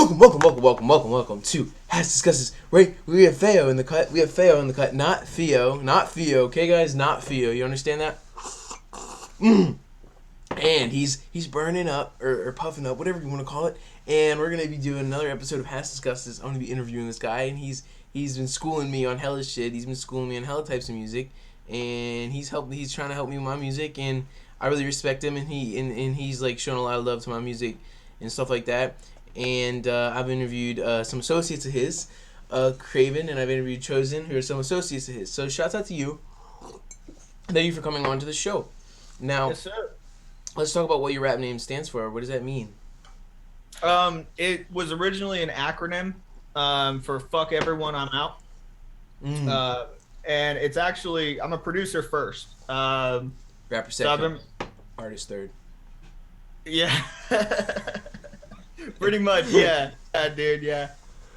Welcome to HASSDISCUSSES. Right, we have Feio in the cut. Not Feio. Okay, guys, not Feio. You understand that? And he's burning up or puffing up, whatever you want to call it. And we're gonna be doing another episode of HASSDISCUSSES. I'm gonna be interviewing this guy, and he's been schooling me on hella shit. He's been schooling me on hella types of music, and he's trying to help me with my music, and I really respect him, and he's like showing a lot of love to my music and stuff like that. And I've interviewed some associates of his, Craven, and I've interviewed Chosen, who are some associates of his. So shouts out to you. Thank you for coming on to the show. Now, yes, sir. Let's talk about what your rap name stands for. What does that mean? It was originally an acronym for "Fuck Everyone, I'm Out," and it's actually I'm a producer first. Rapper second, artist third. Yeah. Pretty much, yeah, dude, yeah.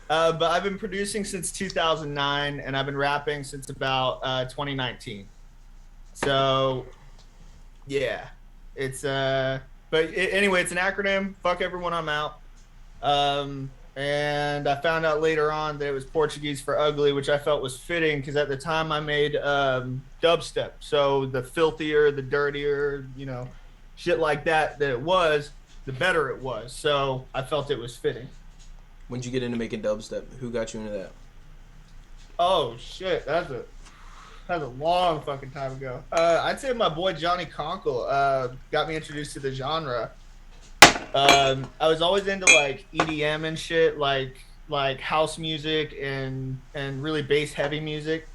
But I've been producing since 2009, and I've been rapping since about 2019. So, yeah, it's anyway, it's an acronym. Fuck everyone, I'm out. And I found out later on that it was Portuguese for ugly, which I felt was fitting because at the time I made dubstep. So the filthier, the dirtier, shit like that it was, the better it was. So I felt it was fitting. When'd you get into making dubstep? Who got you into that? Oh shit, that's a long fucking time ago. I'd say my boy Johnny Conkle got me introduced to the genre. I was always into like EDM and shit, like house music and really bass heavy music.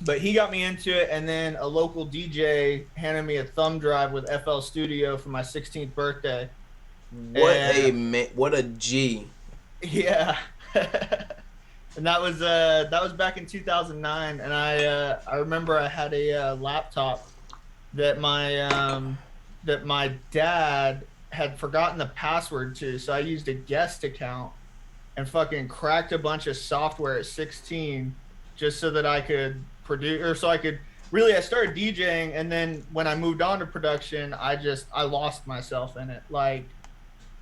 But he got me into it, and then a local DJ handed me a thumb drive with FL Studio for my 16th birthday. What a G. Yeah. And that was back in 2009, and I remember I had a laptop that my dad had forgotten the password to, so I used a guest account and fucking cracked a bunch of software at 16 just so that I could produce, or so I could really, I started DJing, and then when I moved on to production, I lost myself in it,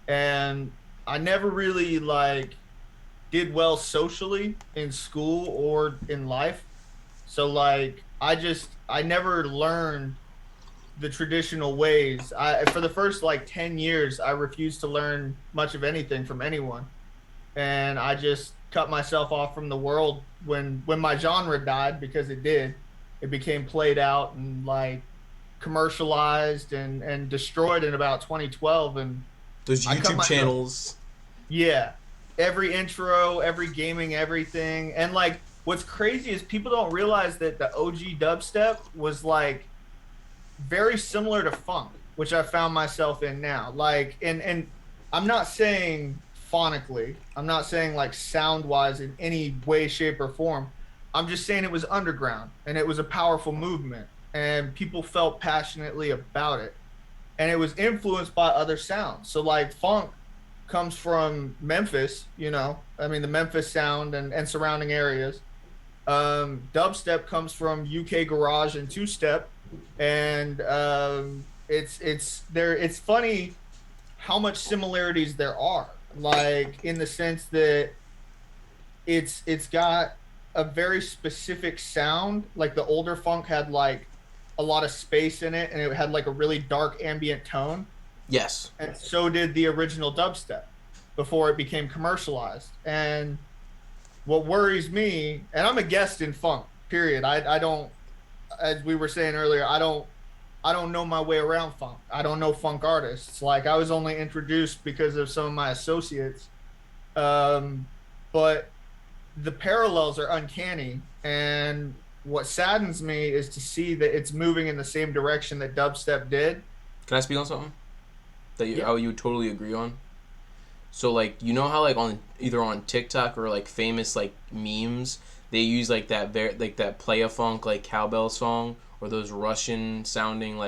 and I never really did well socially in school or in life. So I never learned the traditional ways. For the first 10 years, I refused to learn much of anything from anyone. And I just cut myself off from the world when my genre died, because it did. It became played out and commercialized and destroyed in about 2012. And those YouTube channels. Yeah. Every intro, every gaming, everything. And what's crazy is people don't realize that the OG dubstep was very similar to funk, which I found myself in now. And I'm not saying phonically, I'm not saying sound wise in any way, shape, or form. I'm just saying it was underground and it was a powerful movement and people felt passionately about it. And it was influenced by other sounds. So funk comes from Memphis, the Memphis sound and surrounding areas. Dubstep comes from UK garage and two-step, and it's funny how much similarities there are, in the sense that it's got a very specific sound. The older funk had a lot of space in it, and it had a really dark ambient tone. Yes. And so did the original dubstep before it became commercialized. And what worries me, and I'm a guest in funk, period. I don't, as we were saying earlier, I don't know my way around funk. I don't know funk artists. I was only introduced because of some of my associates. But the parallels are uncanny. And what saddens me is to see that it's moving in the same direction that dubstep did. Can I speak on something that you totally agree on? So how on either on TikTok or famous memes, they use that play-a-funk cowbell song, or those Russian sounding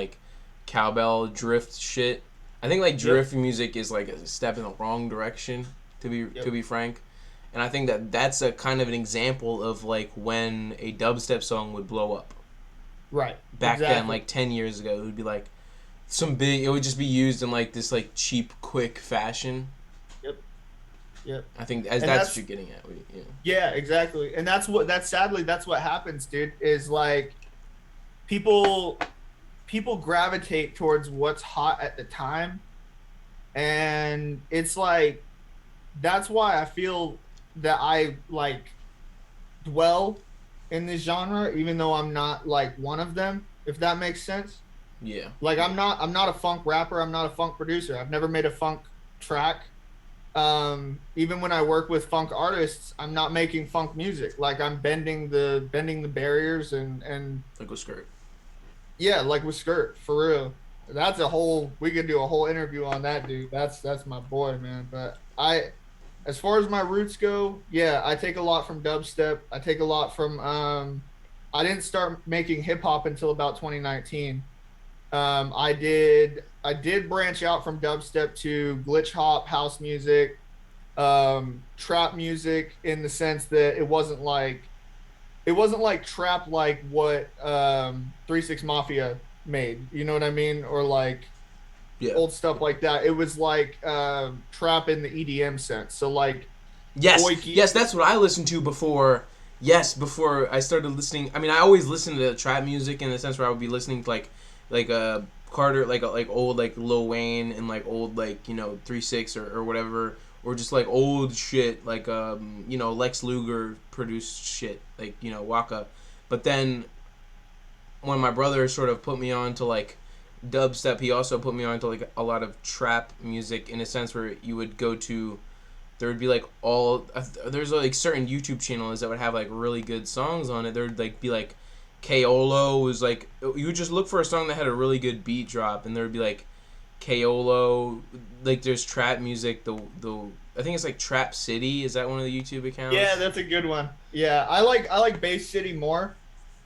cowbell drift shit. I think drift music is a step in the wrong direction, to be frank. And I think that's a kind of an example of when a dubstep song would blow up. Right. Back then, 10 years ago, it would be it would just be used in this cheap, quick fashion. Yep. I think as And that's what you're getting at. Yeah. yeah, exactly. And that's what happens, dude, is like people people gravitate towards what's hot at the time. And it's like that's why I feel that I like dwell in this genre, even though I'm not like one of them, if that makes sense. Yeah. Like I'm not a funk rapper, I'm not a funk producer. I've never made a funk track. Even when I work with funk artists, I'm not making funk music. Like I'm bending the barriers and Like a skirt. yeah, like with Skirt, for real. That's a whole we could do a whole interview on that dude. That's my boy, man. But as far as my roots go, yeah, I take a lot from dubstep. I take a lot from I didn't start making hip hop until about 2019. I did branch out from dubstep to glitch hop, house music, trap music, in the sense that it wasn't like trap like what 3 6 Mafia made. You know what I mean? Or like Yeah. old stuff like that. It was like trap in the EDM sense. So like Yes, Oiki. yes, that's what I listened to before. Yes, before I started listening. I mean, I always listened to trap music in the sense where I would be listening to like Carter, like old like Lil Wayne and like old like 3 6 or whatever, or just like old shit like Lex Luger produced shit like Waka. But then when my brother sort of put me on to like dubstep, he also put me on to like a lot of trap music in a sense where you would go to there would be like there's like certain YouTube channels that would have like really good songs on it. There would like be like Kaolo was like you would just look for a song that had a really good beat drop, and there would be like Kaolo, like there's trap music. The I think it's like Trap City. Is that one of the YouTube accounts? Yeah, that's a good one. Yeah, I like Bass City more.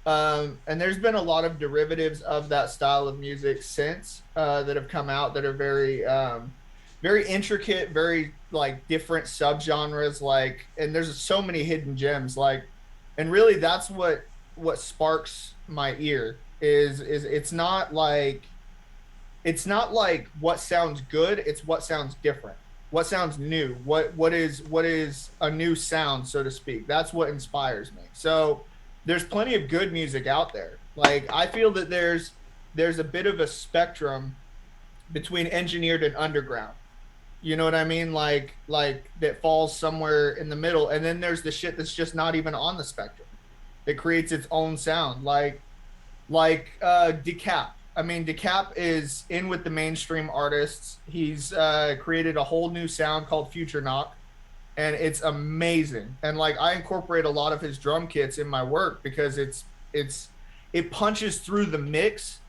And there's been a lot of derivatives of that style of music since that have come out that are very intricate, very like different subgenres. Like, and there's so many hidden gems. Like, and really, that's what sparks my ear is it's not like what sounds good. It's what sounds different. What sounds new? What is a new sound, so to speak? That's what inspires me. So there's plenty of good music out there. Like I feel that there's a bit of a spectrum between engineered and underground. You know what I mean? Like that falls somewhere in the middle, and then there's the shit that's just not even on the spectrum. That creates its own sound, like Decap. I mean, Decap is in with the mainstream artists. He's created a whole new sound called Future Knock, and it's amazing. And like I incorporate a lot of his drum kits in my work because it punches through the mix,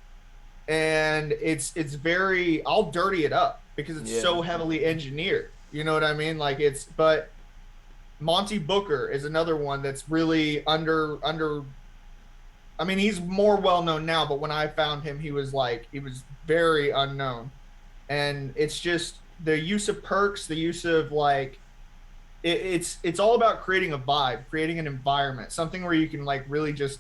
and it's very I'll dirty it up because it's so heavily engineered. You know what I mean? Like but Monty Booker is another one that's really under. I mean, he's more well known now, but when I found him, he was very unknown, and it's just the use of perks, the use of like it's all about creating a vibe, creating an environment, something where you can like really just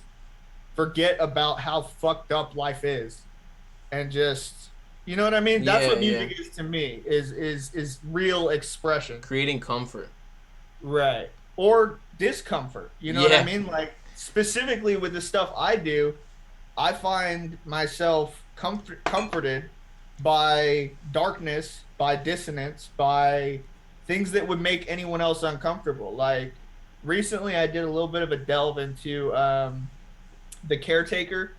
forget about how fucked up life is, and just you know what I mean. That's what music is to me. Is real expression, creating comfort. right? Or discomfort. You know what I mean? Like specifically with the stuff I do, I find myself comforted by darkness, by dissonance, by things that would make anyone else uncomfortable. Like recently, I did a little bit of a delve into the Caretaker.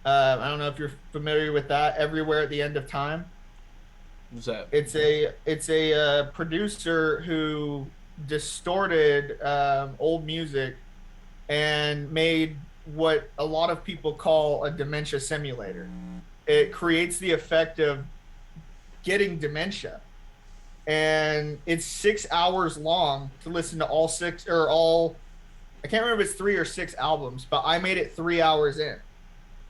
I don't know if you're familiar with that. Everywhere at the End of Time. What's that? It's a producer who distorted old music and made what a lot of people call a dementia simulator. It creates the effect of getting dementia. And it's 6 hours long to listen to all six or all, I can't remember if it's 3 or 6 albums, but I made it 3 hours in.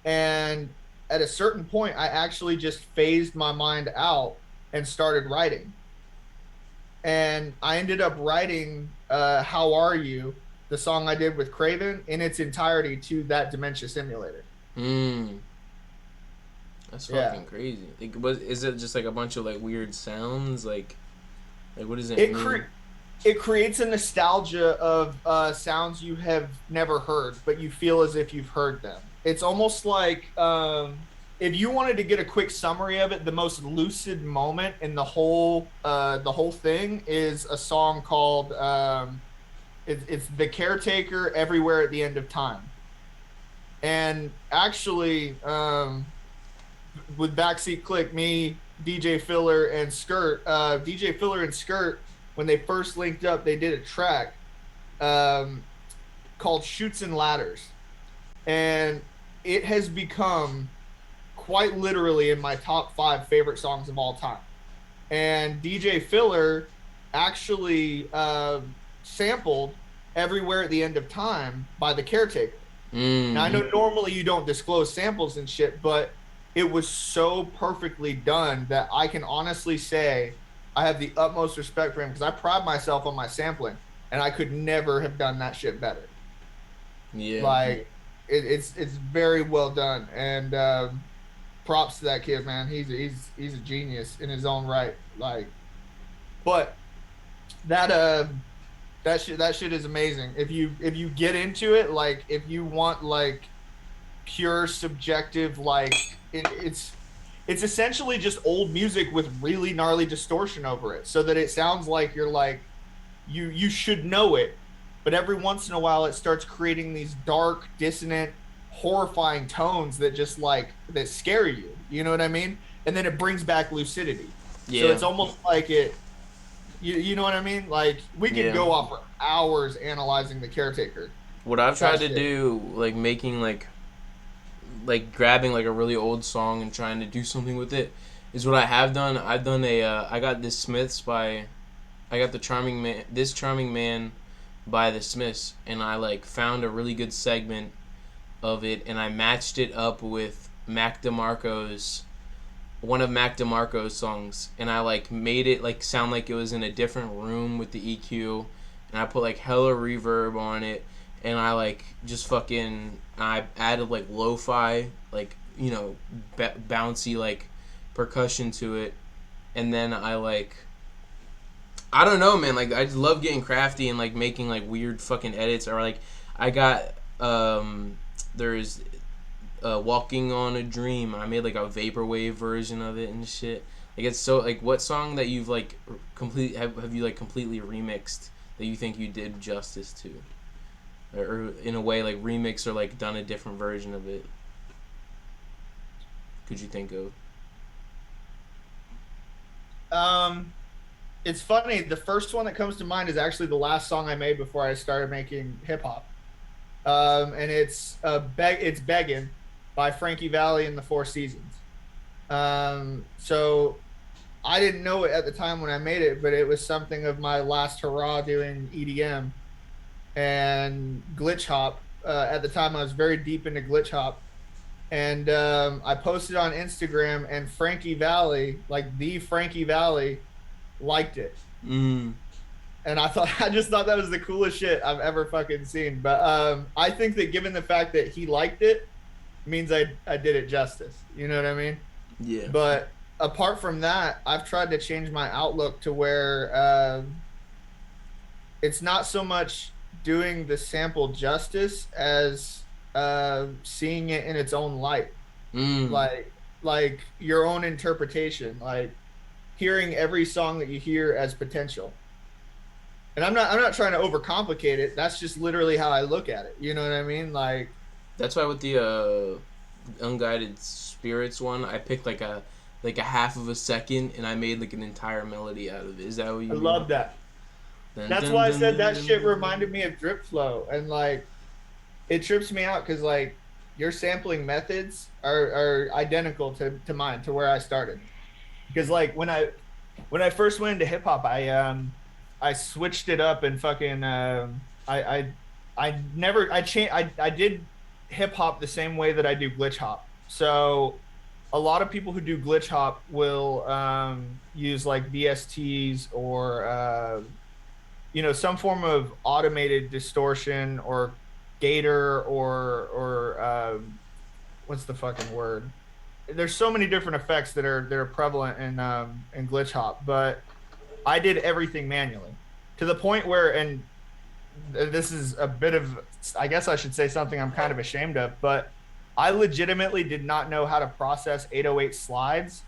And at a certain point, I actually just phased my mind out and started writing. And I ended up writing How Are You, the song I did with Craven, in its entirety to that dementia simulator. That's fucking crazy. Like, is it just like a bunch of like weird sounds? Like what does it mean? it creates a nostalgia of sounds you have never heard, but you feel as if you've heard them. It's almost like if you wanted to get a quick summary of it, the most lucid moment in the whole thing is a song called it's "The Caretaker Everywhere at the End of Time." And actually, with Backseat Clique, me, DJ Filler, and Skirt, DJ Filler and Skirt, when they first linked up, they did a track um, called Shoots and Ladders. And it has become quite literally in my top 5 favorite songs of all time. And DJ Filler actually sampled Everywhere at the End of Time by The Caretaker. Now, I know normally you don't disclose samples and shit, but it was so perfectly done that I can honestly say I have the utmost respect for him because I pride myself on my sampling, and I could never have done that shit better. Yeah. Like, it's very well done, and props to that kid, man. He's a genius in his own right. Like, but that that shit is amazing. If you get into it, like if you want like pure subjective, like it's essentially just old music with really gnarly distortion over it, so that it sounds like you're like you should know it, but every once in a while it starts creating these dark, dissonant, horrifying tones that just like that scare you. You know what I mean? And then it brings back lucidity. Yeah. So it's almost like it. You know what I mean? Like we could go off for hours analyzing The Caretaker. What I've tried to do, like making like grabbing like a really old song and trying to do something with it, is what I have done. I've done I got this Smiths by, I got This Charming Man by the Smiths, and I like found a really good segment of it, and I matched it up with one of Mac DeMarco's songs, and I like made it like sound like it was in a different room with the EQ, and I put like hella reverb on it, and I like just I added like lo-fi, like, you know, bouncy like percussion to it, and then I don't know, man, like I just love getting crafty and like making like weird fucking edits. Or like I got there's Walking on a Dream. I made like a vaporwave version of it and shit. Like it's so like, what song that you've like have you like completely remixed that you think you did justice to, or in a way like remix or like done a different version of it? Could you think of? It's funny. The first one that comes to mind is actually the last song I made before I started making hip hop. And it's Beggin' by Frankie Valli and the Four Seasons. So I didn't know it at the time when I made it, but it was something of my last hurrah doing EDM and glitch hop. At the time, I was very deep into glitch hop, and I posted on Instagram, and Frankie Valli, like the Frankie Valli, liked it. And I just thought that was the coolest shit I've ever fucking seen. But I think that given the fact that he liked it, means I did it justice. You know what I mean? Yeah. But apart from that, I've tried to change my outlook to where it's not so much doing the sample justice as seeing it in its own light. Like your own interpretation, like hearing every song that you hear as potential. And I'm not trying to overcomplicate it. That's just literally how I look at it. You know what I mean? Like, that's why with the Unguided Spirits one, I picked like a half of a second, and I made like an entire melody out of it. Is that what you mean? I love that. That's why I said that shit reminded me of Drip Flow, and like it trips me out because like your sampling methods are identical to mine, to where I started. Because like when I first went into hip hop, I switched it up and fucking I did hip hop the same way that I do glitch hop. So a lot of people who do glitch hop will use like VSTs or you know, some form of automated distortion or gator or what's the fucking word? There's so many different effects that are prevalent in glitch hop, but I did everything manually. to the point where, and this is a bit of, I guess I should say something I'm kind of ashamed of, but I legitimately did not know how to process 808 slides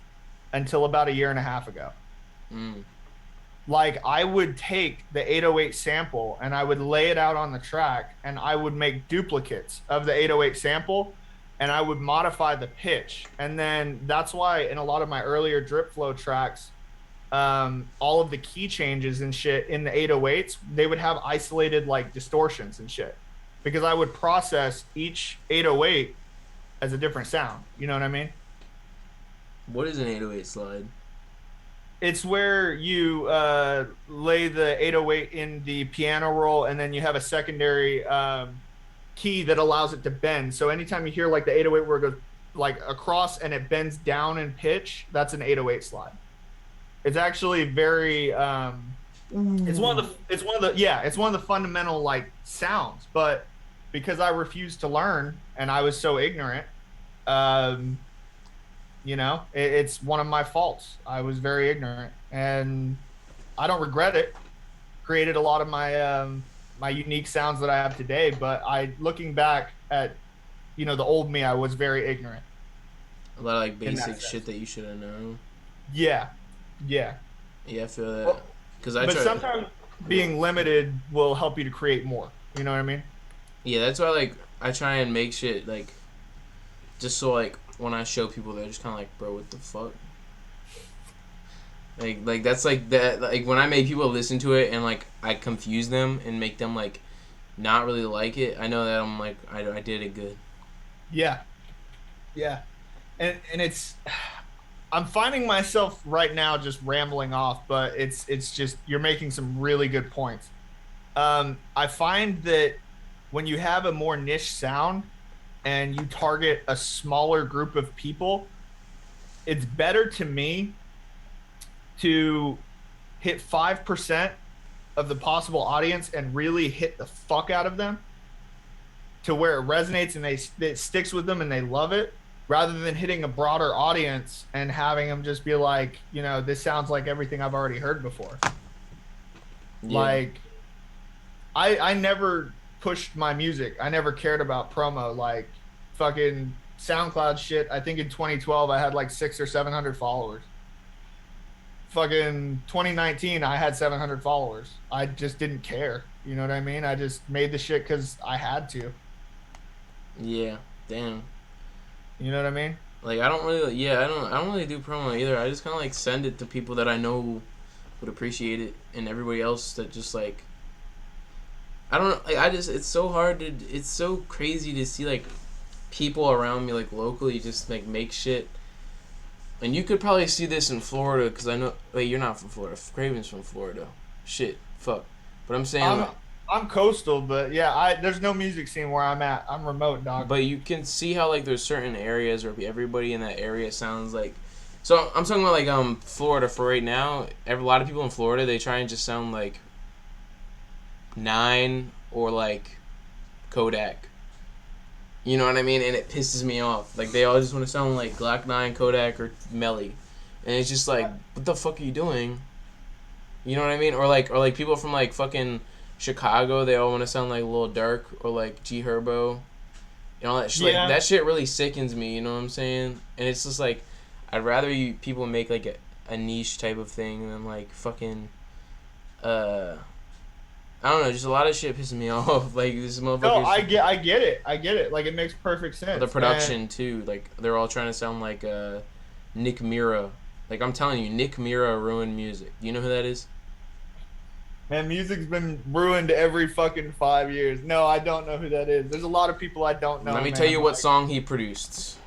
until about a year and a half ago. Mm. Like I would take the 808 sample and I would lay it out on the track and I would make duplicates of the 808 sample and I would modify the pitch. And then that's why in a lot of my earlier drip flow tracks, all of the key changes and shit in the 808s, they would have isolated like distortions and shit because I would process each 808 as a different sound. You know what I mean? What is an 808 slide? It's where you lay the 808 in the piano roll and then you have a secondary key that allows it to bend. So anytime you hear like the 808 where it goes like across and it bends down in pitch, that's an 808 slide. It's actually very it's one of the fundamental like sounds, but because I refused to learn and I was so ignorant, you know, it's one of my faults. I was very ignorant and I don't regret it. Created a lot of my my unique sounds that I have today, but looking back at, you know, the old me, I was very ignorant. A lot of like basic shit that you should have known. Yeah. Yeah, I feel that. But sometimes being limited will help you to create more. You know what I mean? Yeah, that's why like I try and make shit like just so like when I show people, they're just kind of like, bro, what the fuck? Like that's like that. Like when I make people listen to it and like I confuse them and make them like not really like it, I know that I'm like I did it good. Yeah, and it's. I'm finding myself right now just rambling off, but it's just you're making some really good points. I find that when you have a more niche sound and you target a smaller group of people, it's better to me to hit 5% of the possible audience and really hit the fuck out of them to where it resonates and it sticks with them and they love it, rather than hitting a broader audience and having them just be like, you know, this sounds like everything I've already heard before. Yeah. Like, I never pushed my music. I never cared about promo. Like, fucking SoundCloud shit. I think in 2012 I had like 600 or 700 followers. Fucking 2019 I had 700 followers. I just didn't care. You know what I mean? I just made the shit because I had to. Yeah, damn. You know what I mean? Like I don't really do promo either. I just kind of like send it to people that I know would appreciate it, and everybody else that just like I don't know. Like it's so hard to, it's so crazy to see like people around me like locally just like make shit. And you could probably see this in Florida because I know. Wait, you're not from Florida. Craven's from Florida. Shit, fuck. But I'm saying I'm coastal, but yeah, there's no music scene where I'm at. I'm remote, dog. But you can see how like there's certain areas where everybody in that area sounds like. So I'm talking about like Florida for right now. A lot of people in Florida, they try and just sound like Nine or like Kodak. You know what I mean? And it pisses me off. Like they all just want to sound like Glock 9, Kodak, or Melly, and it's just like, what the fuck are you doing? You know what I mean? Or like people from like fucking Chicago, they all want to sound like Lil Durk or like G Herbo. You know that shit. Yeah. Like, that shit really sickens me. You know what I'm saying? And it's just like, I'd rather people make like a niche type of thing than like fucking, I don't know, just a lot of shit pisses me off. Like this motherfucker. No, I get it. Like it makes perfect sense. The production too. Like they're all trying to sound like Nick Mira. Like I'm telling you, Nick Mira ruined music. Do you know who that is? Man, music's been ruined every fucking 5 years. No, I don't know who that is. There's a lot of people I don't know. Let me tell you what song he produced.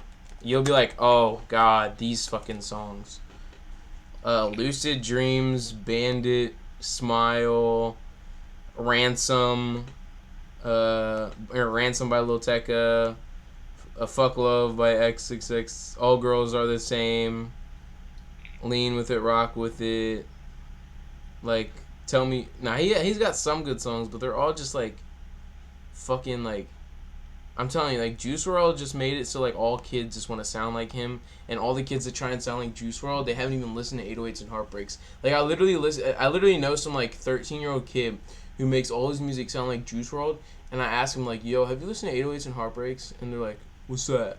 You'll be like, oh god, these fucking songs. Lucid Dreams, Bandit, Smile, Ransom, Ransom by Lil Tecca, Fuck Love by X66, All Girls Are the Same, Lean With It, Rock With It, like, Tell Me. Nah, he's got some good songs, but they're all just like fucking like I'm telling you, like Juice WRLD just made it so like all kids just want to sound like him, and all the kids that try and sound like Juice WRLD, they haven't even listened to 808s and Heartbreaks. Like I literally know some like 13-year-old kid who makes all his music sound like Juice WRLD, and I ask him like, "Yo, have you listened to 808s and Heartbreaks?" And they're like, "What's that?"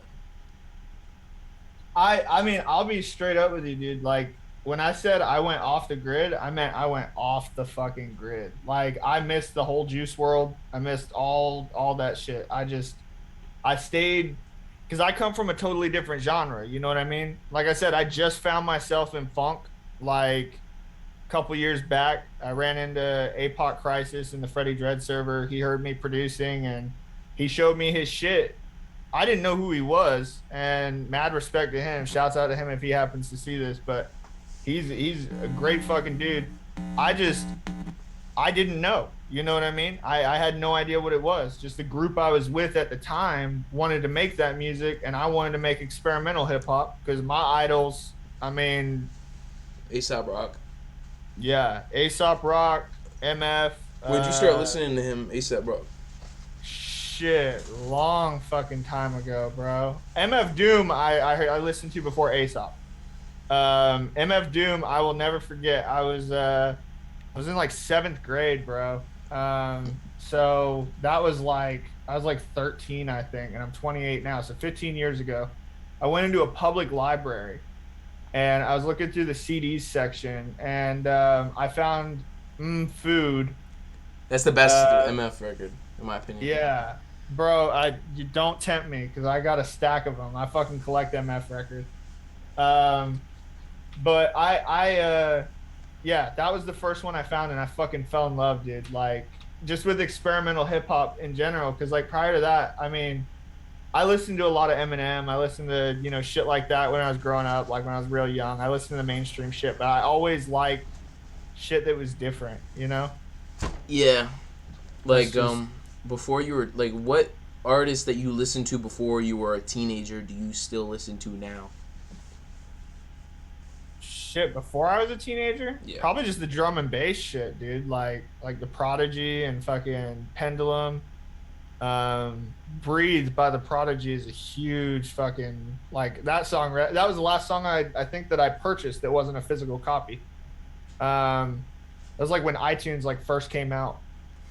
I mean, I'll be straight up with you, dude. Like when I said I went off the grid, I meant I went off the fucking grid. Like I missed the whole Juice World. I missed all that shit. I stayed because I come from a totally different genre. You know what I mean? Like I said, I just found myself in funk like a couple years back. I ran into APOC Crisis in the Freddie Dread server. He heard me producing and he showed me his shit. I didn't know who he was, and mad respect to him. Shouts out to him if he happens to see this, but he's a great fucking dude. I didn't know. You know what I mean? I had no idea what it was. Just the group I was with at the time wanted to make that music, and I wanted to make experimental hip hop because my idols, I mean, A$AP Rock. yeah, A$AP Rock, MF. When'd you start listening to him, A$AP Rock? Shit, long fucking time ago, bro. MF Doom, I listened to before A$AP. MF Doom, I will never forget. I was in like 7th grade, bro. So that was like I was like 13, I think, and I'm 28 now. So 15 years ago, I went into a public library, and I was looking through the CDs section, and I found Food. That's the best MF record, in my opinion. Yeah, bro. You don't tempt me because I got a stack of them. I fucking collect MF records. But yeah, that was the first one I found, and I fucking fell in love, dude. Like, just with experimental hip hop in general, because like prior to that, I mean, I listened to a lot of Eminem. I listened to shit like that when I was growing up, like when I was real young. I listened to the mainstream shit, but I always liked shit that was different, you know? Yeah, like before you were like, what artists that you listened to before you were a teenager do you still listen to now? Shit, before I was a teenager, Yeah. probably just the drum and bass shit, dude. Like the Prodigy and fucking Pendulum. Breathe by the Prodigy is a huge fucking like that song. That was the last song I think that I purchased that wasn't a physical copy. It was like when iTunes like first came out.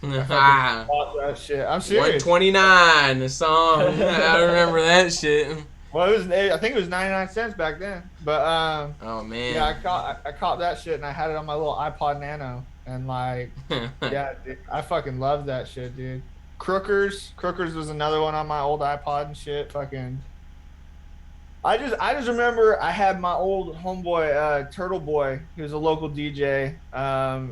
I bought that shit. I'm serious. 129 the song. I remember that shit. Well, I think it was 99 cents back then. But oh man. Yeah, I caught that shit and I had it on my little iPod Nano and like yeah, dude, I fucking love that shit, dude. Crookers was another one on my old iPod and shit. Fucking I just remember I had my old homeboy, Turtle Boy, he was a local DJ.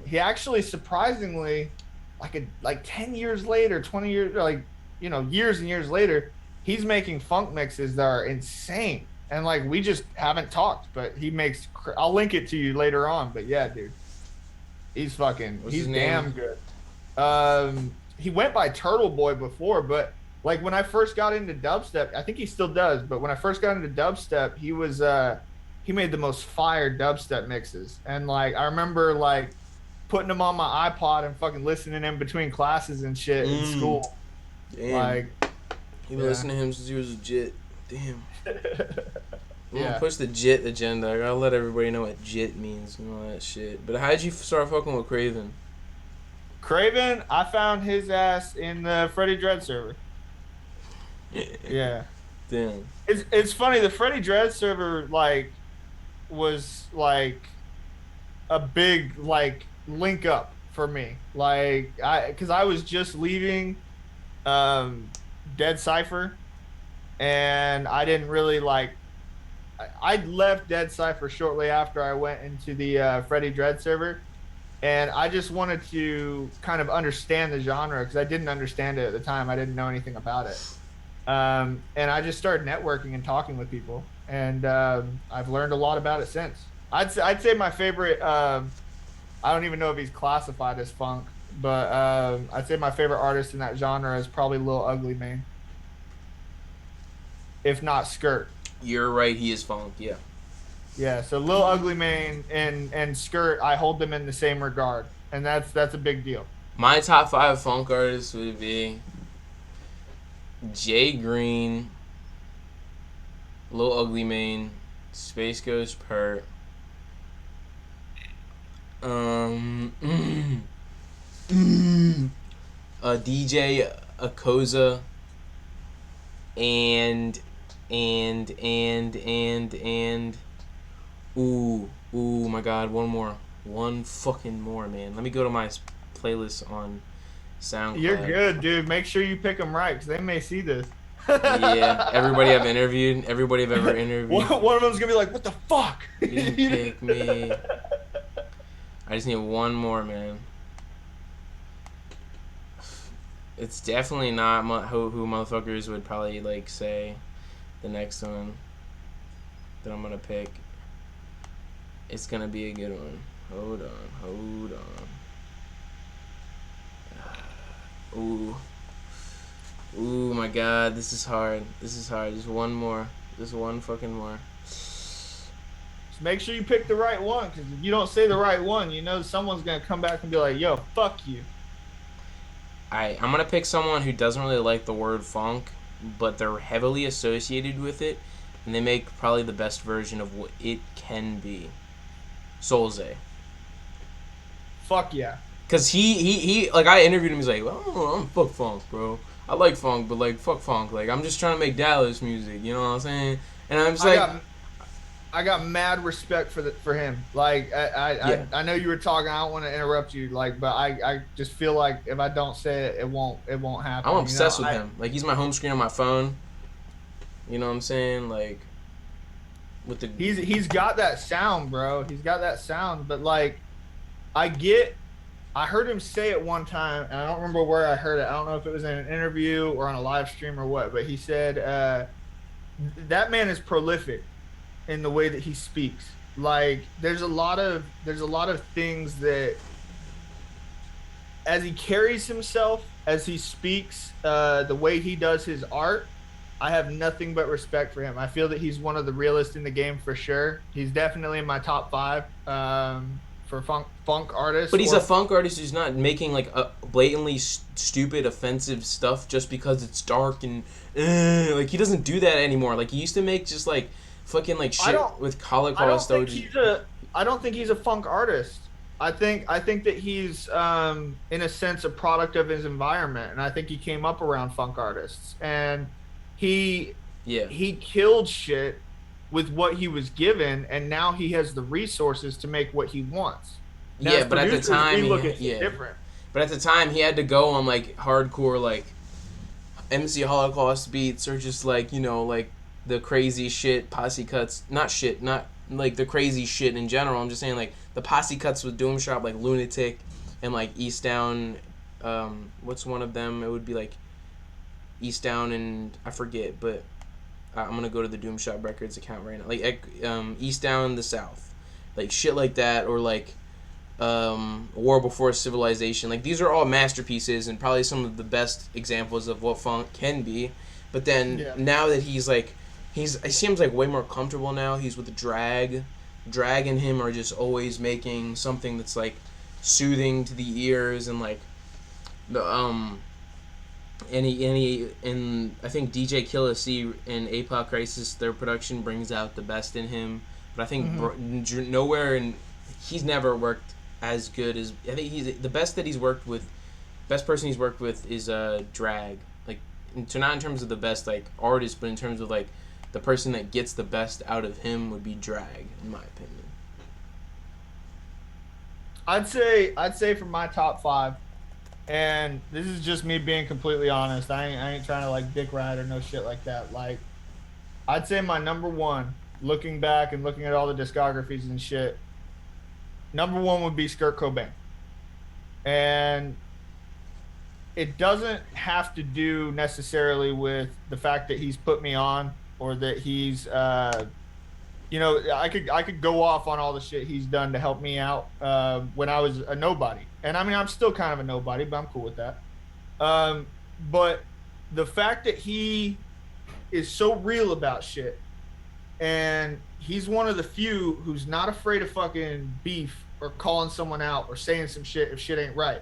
He actually surprisingly, like 10 years later, 20 years, like, years and years later, he's making funk mixes that are insane. And like, we just haven't talked, but I'll link it to you later on. But yeah, dude, he's damn good. He went by Turtle Boy before, but like when I first got into dubstep, I think he still does, but when I first got into dubstep, he made the most fire dubstep mixes. And like I remember like putting them on my iPod and fucking listening in between classes and shit in school. Damn. Like you've been listening to him since he was a JIT. Damn. I'm yeah. gonna push the JIT agenda. I gotta let everybody know what JIT means and all that shit. But how'd you start fucking with Craven? Craven, I found his ass in the Freddie Dread server. Yeah. Damn. It's funny, the Freddie Dread server like was like a big like link up for me. Like cuz I was just leaving Dead Cypher and I didn't really like I left Dead Cypher shortly after I went into the Freddie Dread server. And I just wanted to kind of understand the genre because I didn't understand it at the time. I didn't know anything about it. And I just started networking and talking with people. And I've learned a lot about it since. I'd say my favorite, I don't even know if he's classified as funk, but I'd say my favorite artist in that genre is probably Lil Ugly Mane. If not Skirt. You're right, he is funk, yeah. Yeah, so Lil Ugly Mane and Skirt, I hold them in the same regard, and that's a big deal. My top 5 funk artists would be Jay Green, Lil Ugly Mane, Space Ghost Pert, um, DJ Akoza, and and ooh my god, one fucking more, man. Let me go to my playlist on SoundCloud. You're good, dude. Make sure you pick them right, because they may see this. Yeah, everybody I've interviewed, everybody I've ever interviewed. One of them's gonna be like, "What the fuck?" You didn't pick me. I just need one more, man. It's definitely not who motherfuckers would probably like say the next one that I'm gonna pick. It's gonna be a good one. Hold on. Ooh, my god, this is hard. Just one more. Just one fucking more. Just make sure you pick the right one, because if you don't say the right one, you know someone's gonna come back and be like, "Yo, fuck you." I'm gonna pick someone who doesn't really like the word funk, but they're heavily associated with it, and they make probably the best version of what it can be. Soulze. Fuck yeah. Cause he like, I interviewed him. He's like, well, I'm fuck funk, bro. I like funk, but like fuck funk. Like, I'm just trying to make Dallas music. You know what I'm saying? And I'm just I got mad respect for him. Like, I know you were talking. I don't want to interrupt you. Like, but I just feel like if I don't say it, it won't happen. I'm obsessed with him. Like, he's my home screen on my phone. You know what I'm saying? Like, with the he's got that sound, bro. He's got that sound. But like, I heard him say it one time, and I don't remember where I heard it. I don't know if it was in an interview or on a live stream or what. But he said that man is prolific in the way that he speaks. Like, there's a lot of things that, as he carries himself, as he speaks, the way he does his art, I have nothing but respect for him. I feel that he's one of the realest in the game for sure. He's definitely in my top 5 for funk artists. But he's a funk artist who's not making like a blatantly stupid, offensive stuff just because it's dark and like, he doesn't do that anymore. Like, he used to make just like fucking like shit with Holocaust. I don't think he's a funk artist. I think that he's in a sense a product of his environment, and I think he came up around funk artists, and he killed shit with what he was given, and now he has the resources to make what he wants. Now, yeah, but at the time, different. But at the time, he had to go on like hardcore like MC Holocaust beats, or just like, you know, like the crazy shit posse cuts. Not like the crazy shit in general. I'm just saying, like, the posse cuts with Doom Shop, like Lunatic and like East Down. What's one of them? It would be like East Down and I forget, but I'm gonna go to the Doom Shop Records account right now. Like East Down the South, like shit like that, or like War Before Civilization. Like, these are all masterpieces and probably some of the best examples of what funk can be. But then now that he's like, he seems like way more comfortable now. He's with the Drag and him are just always making something that's like soothing to the ears, and like the and I think DJ Killa C and APOC Crisis, their production brings out the best in him. But I think nowhere, and he's never worked as good as, I think he's the best that he's worked with. Best person he's worked with is Drag. Like, not in terms of the best like artist, but in terms of like the person that gets the best out of him would be Drag, in my opinion. I'd say for my top 5, and this is just me being completely honest. I ain't trying to like dick ride or no shit like that. Like, I'd say my number 1, looking back and looking at all the discographies and shit, number 1 would be Kurt Cobain. And it doesn't have to do necessarily with the fact that he's put me on, or that he's you know, I could go off on all the shit he's done to help me out when I was a nobody. And I mean, I'm still kind of a nobody, but I'm cool with that. But the fact that he is so real about shit, and he's one of the few who's not afraid of fucking beef or calling someone out or saying some shit if shit ain't right.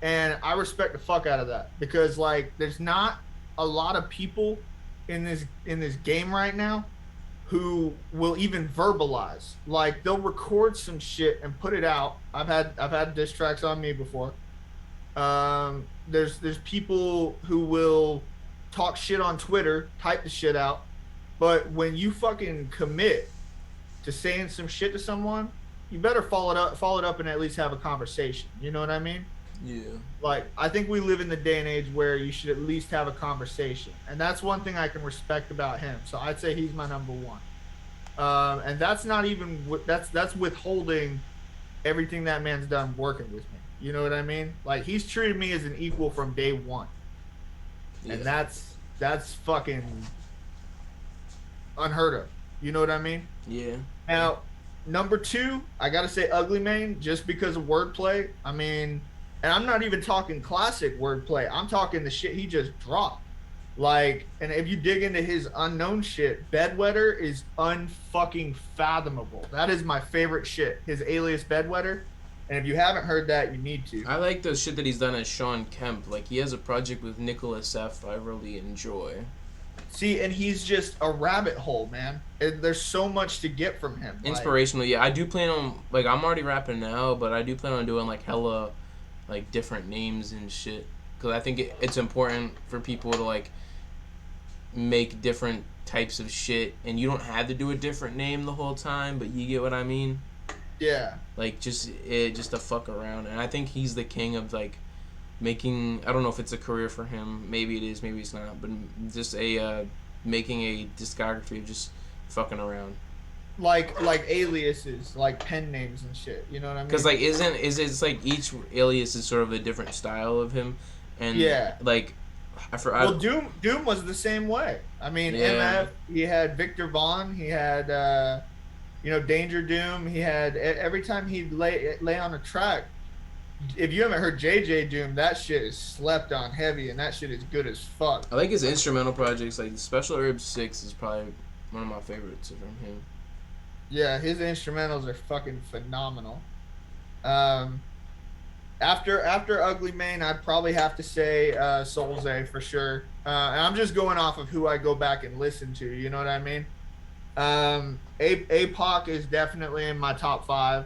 And I respect the fuck out of that, because like, there's not a lot of people in this game right now who will even verbalize. Like they'll record some shit and put it out. I've had diss tracks on me before. There's people who will talk shit on Twitter, type the shit out, but when you fucking commit to saying some shit to someone, you better follow it up, and at least have a conversation. You know what I mean? Yeah. Like, I think we live in the day and age where you should at least have a conversation, and that's one thing I can respect about him. So I'd say he's my number one. And that's not even that's withholding everything that man's done working with me. You know what I mean? Like, he's treated me as an equal from day one, and that's fucking unheard of. You know what I mean? Yeah. Now, number two, I gotta say Ugly Mane, just because of wordplay. I mean, and I'm not even talking classic wordplay. I'm talking the shit he just dropped. Like, and if you dig into his unknown shit, Bedwetter is unfucking fathomable. That is my favorite shit. His alias Bedwetter. And if you haven't heard that, you need to. I like the shit that he's done as Sean Kemp. Like, he has a project with Nicholas F. I really enjoy. See, and he's just a rabbit hole, man. And there's so much to get from him. Inspirational, yeah. I do plan on, like, I'm already rapping now, but I do plan on doing, like, hella, like, different names and shit. Because I think it's important for people to, like, make different types of shit. And you don't have to do a different name the whole time, but you get what I mean? Yeah. Like, just to fuck around. And I think he's the king of, like, making, I don't know if it's a career for him. Maybe it is, maybe it's not. But just making a discography of just fucking around. Like aliases, like pen names and shit. You know what I mean? Because, like, it's like each alias is sort of a different style of him. And, yeah. Like, well, Doom was the same way. I mean, yeah. MF, he had Victor Vaughn, he had, Danger Doom. He had, every time he'd lay on a track, if you haven't heard JJ Doom, that shit is slept on heavy, and that shit is good as fuck. I like his instrumental projects. Like, Special Herb 6 is probably one of my favorites from him. Yeah, his instrumentals are fucking phenomenal. After Ugly Mane, I'd probably have to say Soulze for sure. And I'm just going off of who I go back and listen to. You know what I mean? APOC is definitely in my top 5.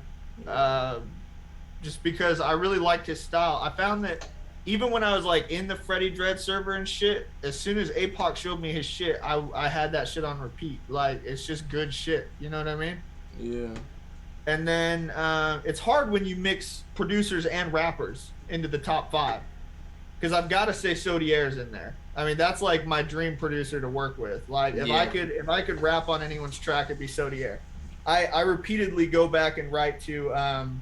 Just because I really liked his style. I found that even when I was like in the Freddie Dread server and shit, as soon as APOC showed me his shit, I had that shit on repeat. Like, it's just good shit. You know what I mean? Yeah. And then it's hard when you mix producers and rappers into the top 5, because I've got to say Sodier's in there. I mean, that's like my dream producer to work with. Like, if I could rap on anyone's track, it'd be Sodier. I repeatedly go back and write to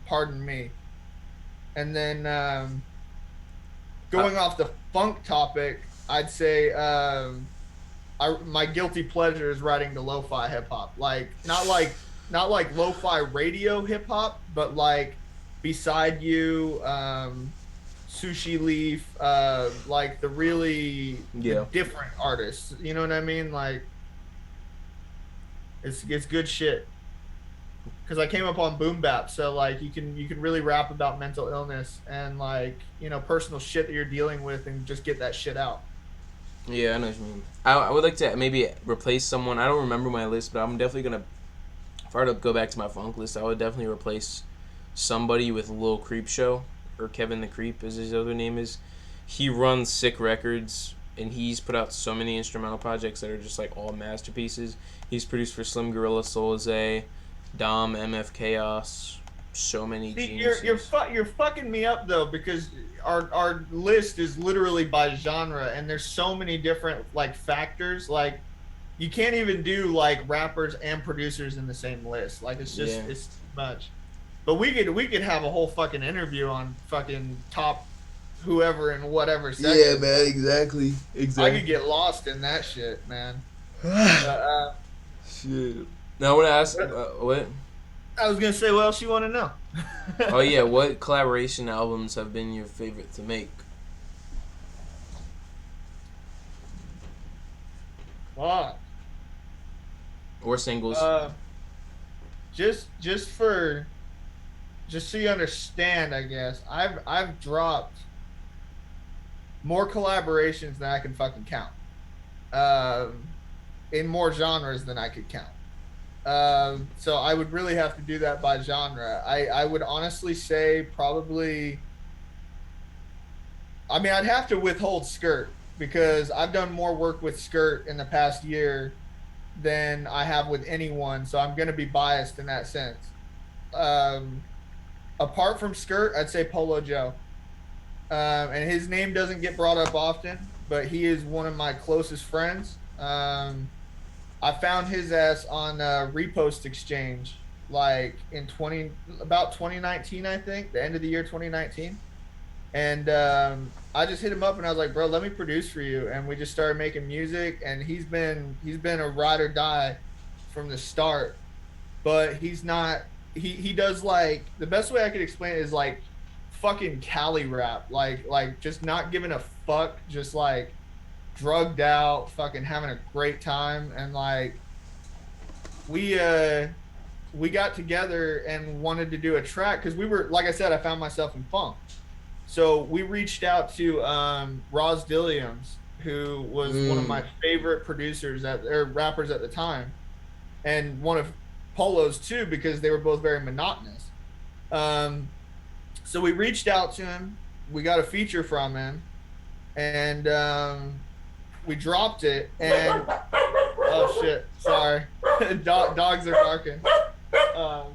Pardon Me. And then going off the funk topic, I'd say my guilty pleasure is writing to lo-fi hip hop. Like, not like lo-fi radio hip hop, but like Beside You, Sushi Leaf, like the really different artists. You know what I mean? Like, it's good shit. Because I came up on boom bap, so like you can really rap about mental illness and, like, personal shit that you're dealing with, and just get that shit out. Yeah, I know what you mean. I would like to maybe replace someone. I don't remember my list, but I'm definitely gonna, if I were to go back to my funk list, I would definitely replace somebody with Lil Creep Show, or Kevin the Creep as his other name is. He runs Sick Records, and he's put out so many instrumental projects that are just like all masterpieces. He's produced for Slim Gorilla, Soulze, Dom, MF Chaos, so many geniuses. You're fucking me up though, because our list is literally by genre, and there's so many different like factors. Like, you can't even do like rappers and producers in the same list. Like, it's just it's too much. But we could have a whole fucking interview on fucking top whoever in whatever section. Yeah, man, exactly. I could get lost in that shit, man. Shit. Now I want to ask, what? I was going to say, what else you want to know? Oh, yeah, what collaboration albums have been your favorite to make? Fuck. Or singles? Just so you understand, I guess, I've dropped more collaborations than I can fucking count. in more genres than I could count. So I would really have to do that by genre. I would honestly say probably, I mean, I'd have to withhold Skirt because I've done more work with Skirt in the past year than I have with anyone. So I'm going to be biased in that sense. Um, Apart from Skirt, I'd say Polo Joe. And his name doesn't get brought up often, but he is one of my closest friends. I found his ass on Repost Exchange like in about 2019, I think, the end of the year 2019. And I just hit him up and I was like, bro, let me produce for you. And we just started making music. And he's been a ride or die from the start. But he's not. He does like, the best way I could explain it is like fucking Cali rap, like just not giving a fuck, just like drugged out, fucking having a great time. And like we we got together and wanted to do a track because we were, like I said, I found myself in funk. So we reached out to Roz Dilliams, who was one of my favorite producers or rappers at the time, and one of Polo's too, because they were both very monotonous. Um, so we reached out to him. We got a feature from him, and we dropped it. And oh shit, sorry, dogs are barking. Um,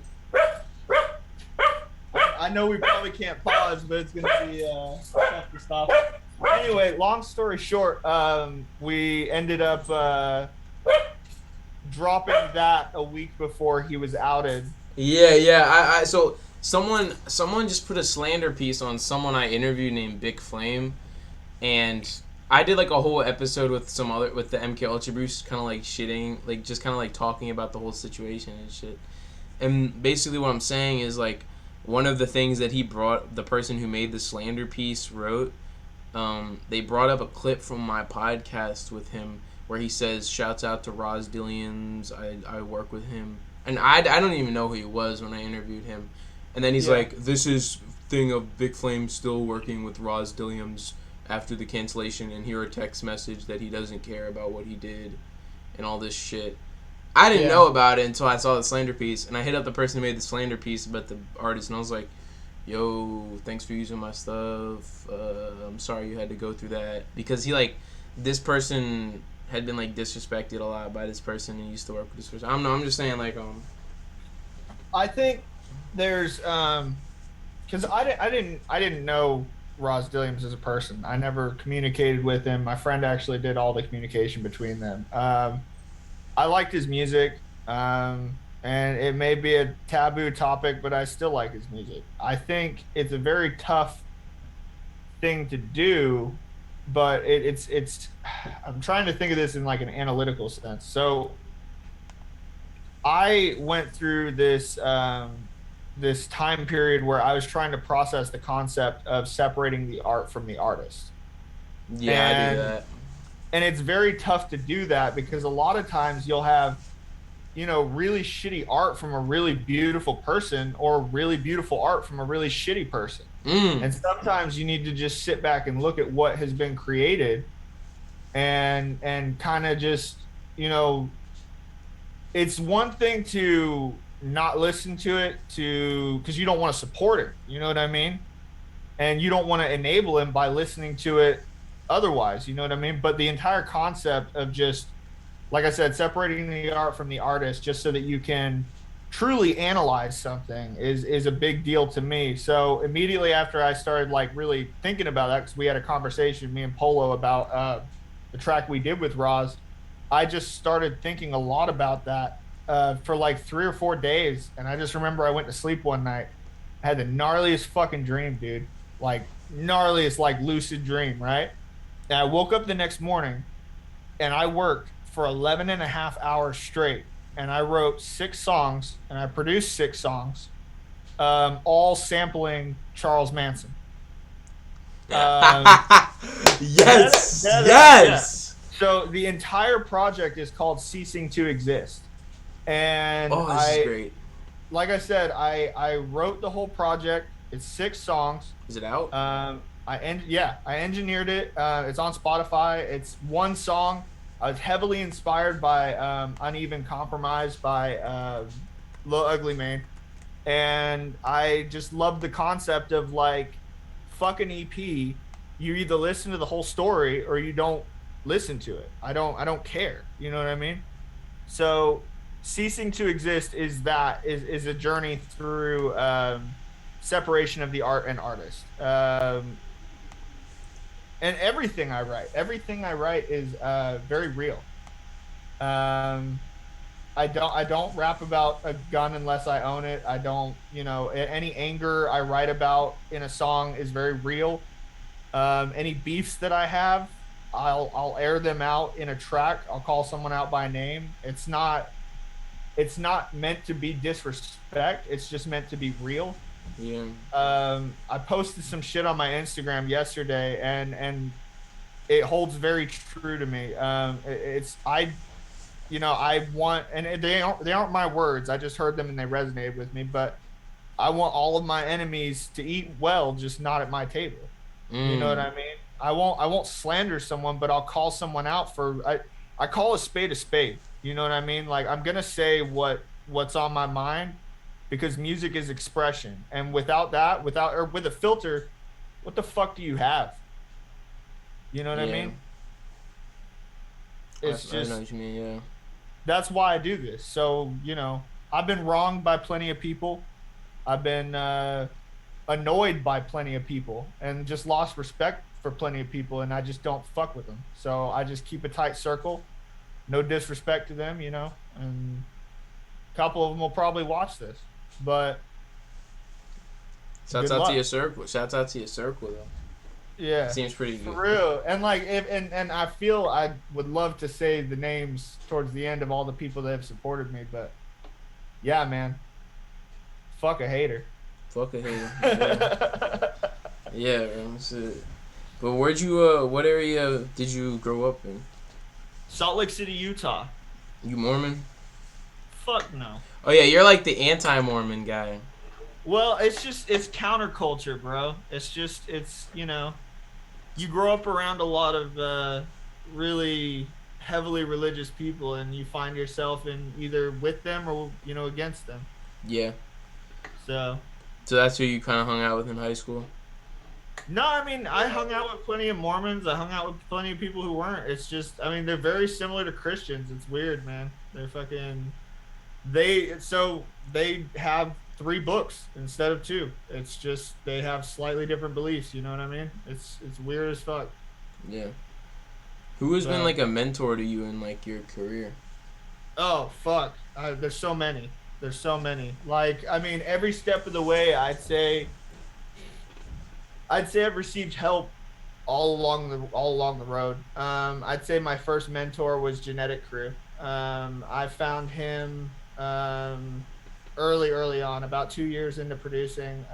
I know we probably can't pause, but it's gonna be tough to stop. Anyway, long story short, we ended up dropping that a week before he was outed. Yeah. So someone just put a slander piece on someone I interviewed named Big Flame, and I did like a whole episode with the MK Ultra Bruce, kind of like shitting, like just kind of like talking about the whole situation and shit. And basically what I'm saying is like one of the things that the person who made the slander piece wrote, they brought up a clip from my podcast with him where he says, shouts out to Roz Dilliams, I work with him. And I don't even know who he was when I interviewed him. And then he's like, this is thing of Big Flame still working with Roz Dilliams after the cancellation, and here a text message that he doesn't care about what he did and all this shit. I didn't know about it until I saw the slander piece, and I hit up the person who made the slander piece about the artist, and I was like, yo, thanks for using my stuff. I'm sorry you had to go through that. Because this person had been like disrespected a lot by this person and used to work with this person. I don't know, I'm just saying like I think there's because I didn't know Roz Dilliams as a person. I never communicated with him. My friend actually did all the communication between them. I liked his music, and it may be a taboo topic, but I still like his music. I think it's a very tough thing to do, but it's. I'm trying to think of this in like an analytical sense. So I went through this this time period where I was trying to process the concept of separating the art from the artist. Yeah, I do that. And it's very tough to do that because a lot of times you'll have, really shitty art from a really beautiful person, or really beautiful art from a really shitty person. And sometimes you need to just sit back and look at what has been created and kind of just, it's one thing to not listen to it because you don't want to support it. You know what I mean? And you don't want to enable him by listening to it otherwise, you know what I mean? But the entire concept of just, like I said, separating the art from the artist just so that you can truly analyze something is a big deal to me. So immediately after I started like really thinking about that, because we had a conversation, me and Polo, about the track we did with Roz, I just started thinking a lot about that for like 3 or 4 days. And I just remember I went to sleep one night. I had the gnarliest fucking dream, dude. Like gnarliest, like lucid dream, right? And I woke up the next morning and I worked for 11 and a half hours straight. And I wrote 6 songs and I produced 6 songs, all sampling Charles Manson. Yes. Yeah. So the entire project is called Ceasing to Exist. And this is great. Like I said, I wrote the whole project. It's 6 songs. Is it out? I engineered it. It's on Spotify. It's 1 song I was heavily inspired by Uneven Compromise by Lil Ugly Mane, and I just loved the concept of like, fuck an EP. You either listen to the whole story or you don't listen to it. I don't care. You know what I mean? So ceasing to exist is a journey through separation of the art and artist. And everything I write is very real. Um, I don't rap about a gun unless I own it. I don't, any anger I write about in a song is very real. Any beefs that I have, I'll air them out in a track. I'll call someone out by name. It's not meant to be disrespect. It's just meant to be real. Yeah. I posted some shit on my Instagram yesterday, and it holds very true to me. I want, and they aren't my words. I just heard them and they resonated with me. But I want all of my enemies to eat well, just not at my table. You know what I mean? I won't slander someone, but I'll call someone out for I call a spade a spade. You know what I mean? Like, I'm gonna say what's on my mind, because music is expression, and without that, or with a filter, what the fuck do you have? You know what I mean? It's I just, know what you mean. Yeah. that's why I do this. So, I've been wronged by plenty of people. I've been annoyed by plenty of people, and just lost respect for plenty of people, and I just don't fuck with them. So I just keep a tight circle, no disrespect to them, and a couple of them will probably watch this, but Shouts good out luck. to your circle. Shouts out to your circle though. Yeah, Seems pretty for good. real. And like, and I feel I would love to say the names towards the end of all the people that have supported me, but yeah, man, fuck a hater. Fuck a hater. Yeah, man. That's it. But where'd you what area did you grow up in? Salt Lake City, Utah. You Mormon? Fuck no. Oh yeah, you're like the anti-Mormon guy. Well, it's counterculture, bro. You grow up around a lot of really heavily religious people, and you find yourself in either with them or against them. Yeah. So that's who you kind of hung out with in high school. no, I mean, I hung out with plenty of Mormons. I hung out with plenty of people who weren't. It's just, I mean, they're very similar to Christians. It's weird, man. They have 3 books instead of 2. It's just they have slightly different beliefs. You know what I mean? It's weird as fuck. Yeah. Who has been like a mentor to you in like your career? Oh fuck! There's so many. Like, I mean, every step of the way, I'd say I've received help all along the road. I'd say my first mentor was Genetic Crew. I found him early on, about 2 years into producing,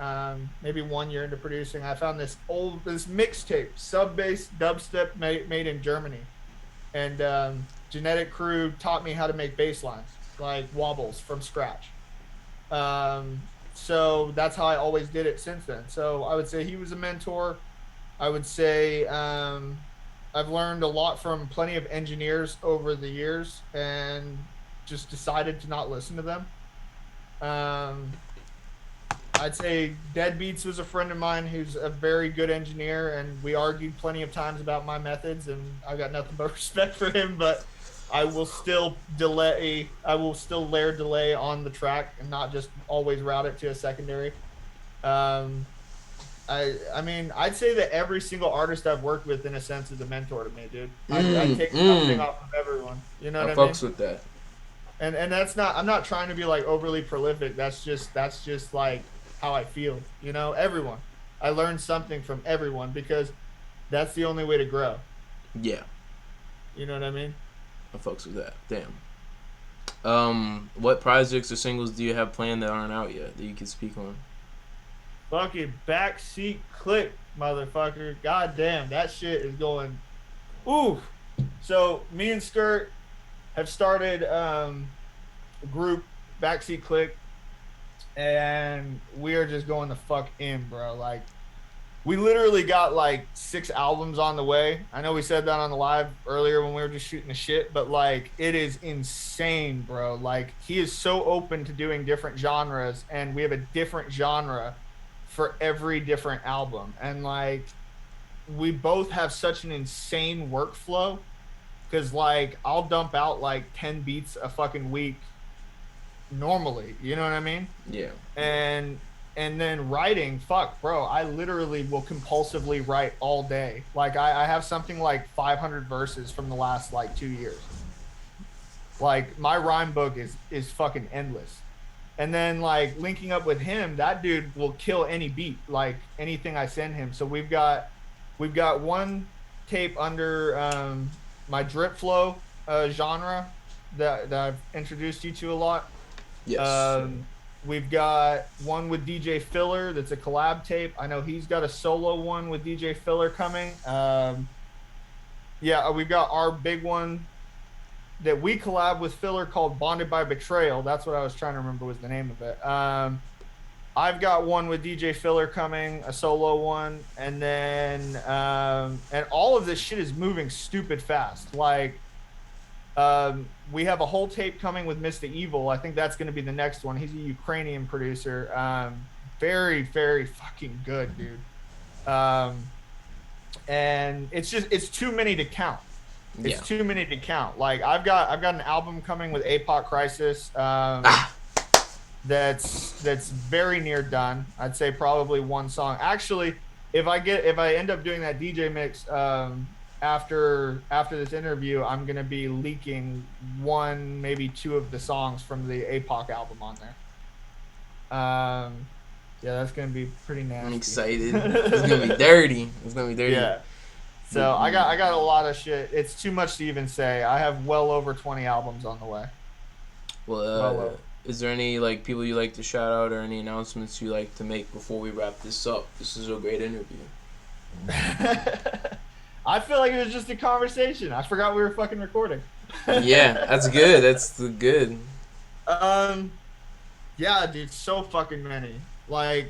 maybe 1 year into producing. I found this mixtape, sub-bass dubstep made in Germany, and Genetic Crew taught me how to make bass lines, like wobbles, from scratch. So that's how I always did it since then. So I would say he was a mentor. I would say I've learned a lot from plenty of engineers over the years, and just decided to not listen to them. I'd say Deadbeats was a friend of mine who's a very good engineer, and we argued plenty of times about my methods, and I got nothing but respect for him, but I will still layer delay on the track and not just always route it to a secondary. I mean, I'd say that every single artist I've worked with, in a sense, is a mentor to me, dude. I take something off of everyone. You know what I mean? I fucks with that. And that's not, I'm not trying to be like overly prolific. That's just like how I feel. Everyone. I learned something from everyone, because that's the only way to grow. Yeah. You know what I mean? I fucks with that. Damn. What projects or singles do you have planned that aren't out yet that you can speak on? Fucking Backseat Clique, motherfucker. God damn, that shit is going. Ooh. So me and Skirt have started a group, Backseat Clique, and we are just going the fuck in, bro. Like, we literally got like 6 albums on the way. I know we said that on the live earlier when we were just shooting the shit, but like it is insane, bro. Like he is so open to doing different genres, and we have a different genre for every different album. And like we both have such an insane workflow because like I'll dump out like 10 beats a fucking week normally, you know what I mean? Yeah. And then writing, fuck, bro, I literally will compulsively write all day. Like I have something like 500 verses from the last like 2 years. Like my rhyme book is fucking endless. And then like linking up with him, that dude will kill any beat, like anything I send him. So we've got one tape under my drip flow genre that I've introduced you to a lot. Yes. We've got one with DJ Filler that's a collab tape. I know he's got a solo one with DJ Filler coming. Yeah, we've got our big one that we collab with Filler called Bonded by Betrayal. That's what I was trying to remember was the name of it. I've got one with DJ Filler coming, a solo one, and then and all of this shit is moving stupid fast. Like we have a whole tape coming with Mr. Evil. I think that's going to be the next one. He's a Ukrainian producer. Very, very fucking good, dude. And it's too many to count. It's too many to count. Like I've got an album coming with APOC Crisis. That's very near done. I'd say probably one song. Actually, if I end up doing that DJ mix after this interview, I'm gonna be leaking one, maybe 2 of the songs from the APOC album on there. Yeah, that's gonna be pretty nasty. I'm excited. It's gonna be dirty. It's gonna be dirty. Yeah. So I got a lot of shit. It's too much to even say. I have well over 20 albums on the way. Well, is there any like people you like to shout out or any announcements you like to make before we wrap this up? This is a great interview. I feel like it was just a conversation. I forgot we were fucking recording. Yeah, that's good. That's good. Yeah, dude, so fucking many. Like,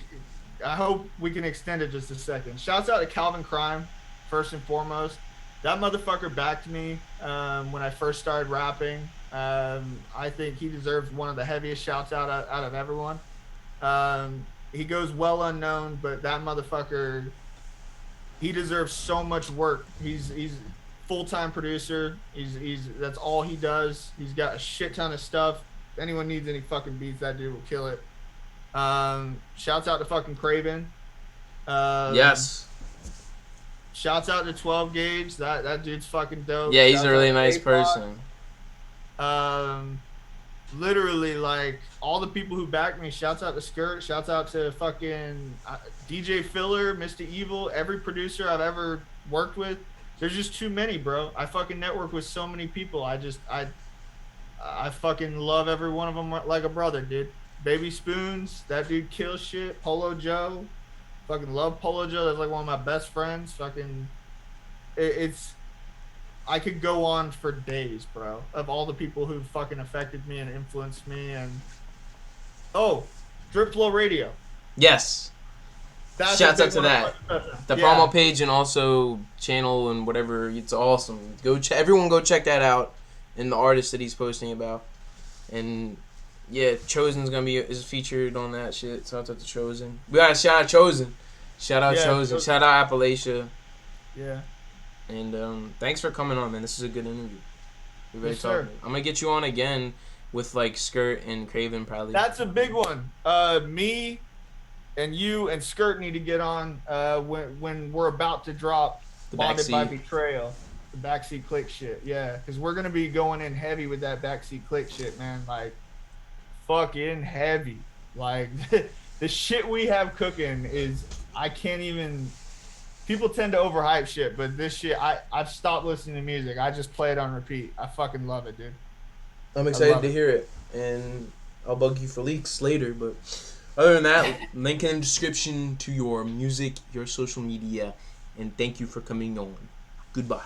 I hope we can extend it just a second. Shouts out to Calvin Crime, first and foremost. That motherfucker backed me when I first started rapping. I think he deserves one of the heaviest shouts out of everyone. He goes well unknown, but that motherfucker, he deserves so much work. He's full-time producer. He's that's all he does. He's got a shit ton of stuff. If anyone needs any fucking beats, that dude will kill it. Shouts out to fucking Craven. Yes. Shouts out to 12 Gauge. That dude's fucking dope. Yeah, he's Shouts a really out to nice A-Pop. person. Literally, like, all the people who backed me. Shouts out to Skirt. Shouts out to fucking DJ Filler, Mr. Evil, every producer I've ever worked with. There's just too many, bro. I fucking network with so many people. I fucking love every one of them like a brother, dude. Baby Spoons, that dude kills shit. Polo Joe, fucking love Polo Joe. That's like one of my best friends. Fucking, it's. I could go on for days, bro, of all the people who fucking affected me and influenced me. And Drip Flow Radio. Yes. That's Shouts out to that. The Yeah. promo page and also channel and whatever. It's awesome. Everyone go check that out and the artist that he's posting about. And yeah, Chosen's gonna is featured on that shit. Shout out to Chosen. We gotta shout out Chosen. Shout out Chosen. Shout out Appalachia. Yeah. And thanks for coming on, man. This is a good interview. We're very Yes, sir. talking. I'm gonna get you on again with like Skirt and Craven probably. That's a big one. Me and you and Skirt need to get on when we're about to drop The Bonded by Backseat. Betrayal. The Backseat Clique shit. Yeah, because we're going to be going in heavy with that Backseat Clique shit, man. Like, fucking heavy. Like, the shit we have cooking is, I can't even... People tend to overhype shit, but this shit, I've stopped listening to music. I just play it on repeat. I fucking love it, dude. I'm excited to hear it, and I'll bug you for leaks later. But other than that, link in the description to your music, your social media, and thank you for coming on. Goodbye.